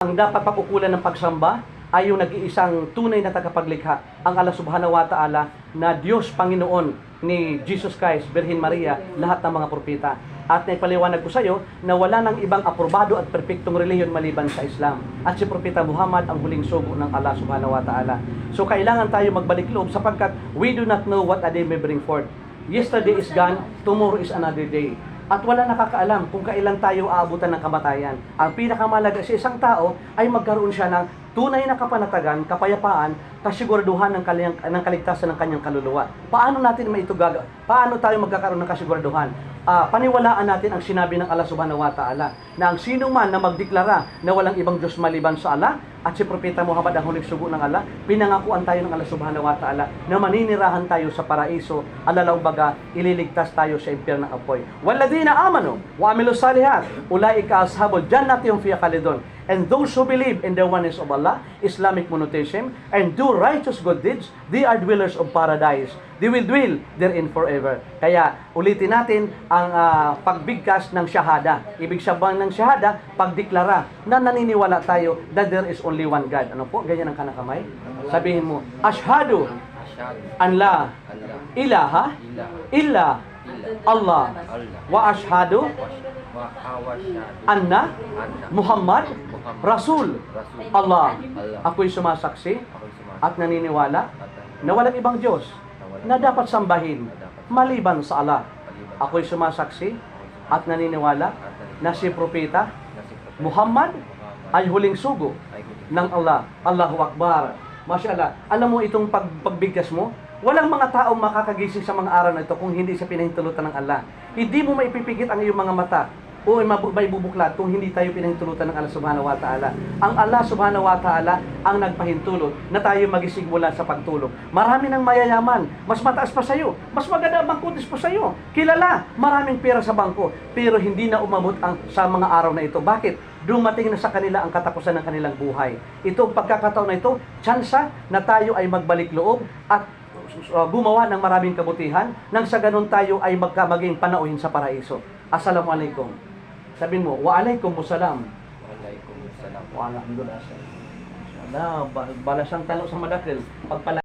Ang dapat pag-ukulan ng pagsamba ay yung nag-iisang tunay na tagapaglikha, ang Allah Subhanahu wa Ta'ala, na Diyos Panginoon ni Jesus Christ, Birhen Maria, lahat ng mga propeta. At naipaliwanag ko sa iyo na wala nang ibang aprobado at perpektong relihiyon maliban sa Islam. At si Propeta Muhammad ang huling sugo ng Allah Subhanahu wa Ta'ala. So kailangan tayo magbalik loob sapagkat we do not know what a day may bring forth. Yesterday is gone, tomorrow is another day. At wala nakakaalam kung kailan tayo aabutan ng kamatayan. Ang pinakamalaga sa isang tao ay magkaroon siya ng tunay na kapanatagan, kapayapaan, kasiguraduhan ng kaligtasan ng kanyang kaluluwa. Paano natin paano tayo magkakaroon ng kasiguraduhan? Paniwalaan natin ang sinabi ng Allah Subhanahu wa Ta'ala na ang sino man na magdeklara na walang ibang Diyos maliban sa Allah at si Propeta Muhammad ang huling sugo ng Allah, pinangakuan tayo ng Allah Subhanahu wa Ta'ala na maninirahan tayo sa paraiso, alalaw baga, ililigtas tayo sa impyerno ng apoy. Walladina amanu wa amilus salihat, ulaika ashabul jannati hum fiha khalidun. And those who believe in the oneness of Allah, Islamic monotheism, and do righteous good deeds, they are dwellers of paradise. They will dwell therein forever. Kaya ulitin natin ang pagbigkas ng syahada. Ibig sabihin ng syahada, pagdeklara na naniniwala tayo that there is only one God. Ano po? Ganyan ang kanakamay. Sabihin mo, Ashhadu an la ilaha illa Allah wa ashhadu anna Muhammad Rasul Allah. Ako'y sumasaksi at naniniwala na walang ibang Diyos na dapat sambahin maliban sa Allah. Ako'y sumasaksi at naniniwala na si Propeta Muhammad ay huling sugo ng Allah. Allahu Akbar. Masyaallah. Alam mo itong pagbigkas mo, walang mga taong makakagising sa mga araw na ito kung hindi siya pinahintulutan ng Allah. Hindi mo maipipigit ang iyong mga mata o may bubuklat kung hindi tayo pinahintulutan ng Allah Subhanahu wa Ta'ala. Ang Allah Subhanahu wa Ta'ala ang nagpahintulot na tayo magising mula sa pagtulog. Marami ng mayayaman, mas mataas pa sa iyo, mas maganda ang bangko pa sa iyo. Kilala, maraming pera sa bangko, pero hindi na umabot sa mga araw na ito. Bakit? Dumating na sa kanila ang katapusan ng kanilang buhay. Itong pagkakataon na ito, tsansa na tayo ay magbalik loob at gumawa ng maraming kabutihan nang sa ganun tayo ay maging panauhin sa paraiso. Assalamualaikum. Sabihin mo, waalaikumsalam. Waalaikumsalam. Alhamdulillah. Balasang talo sa madakil. Pagpala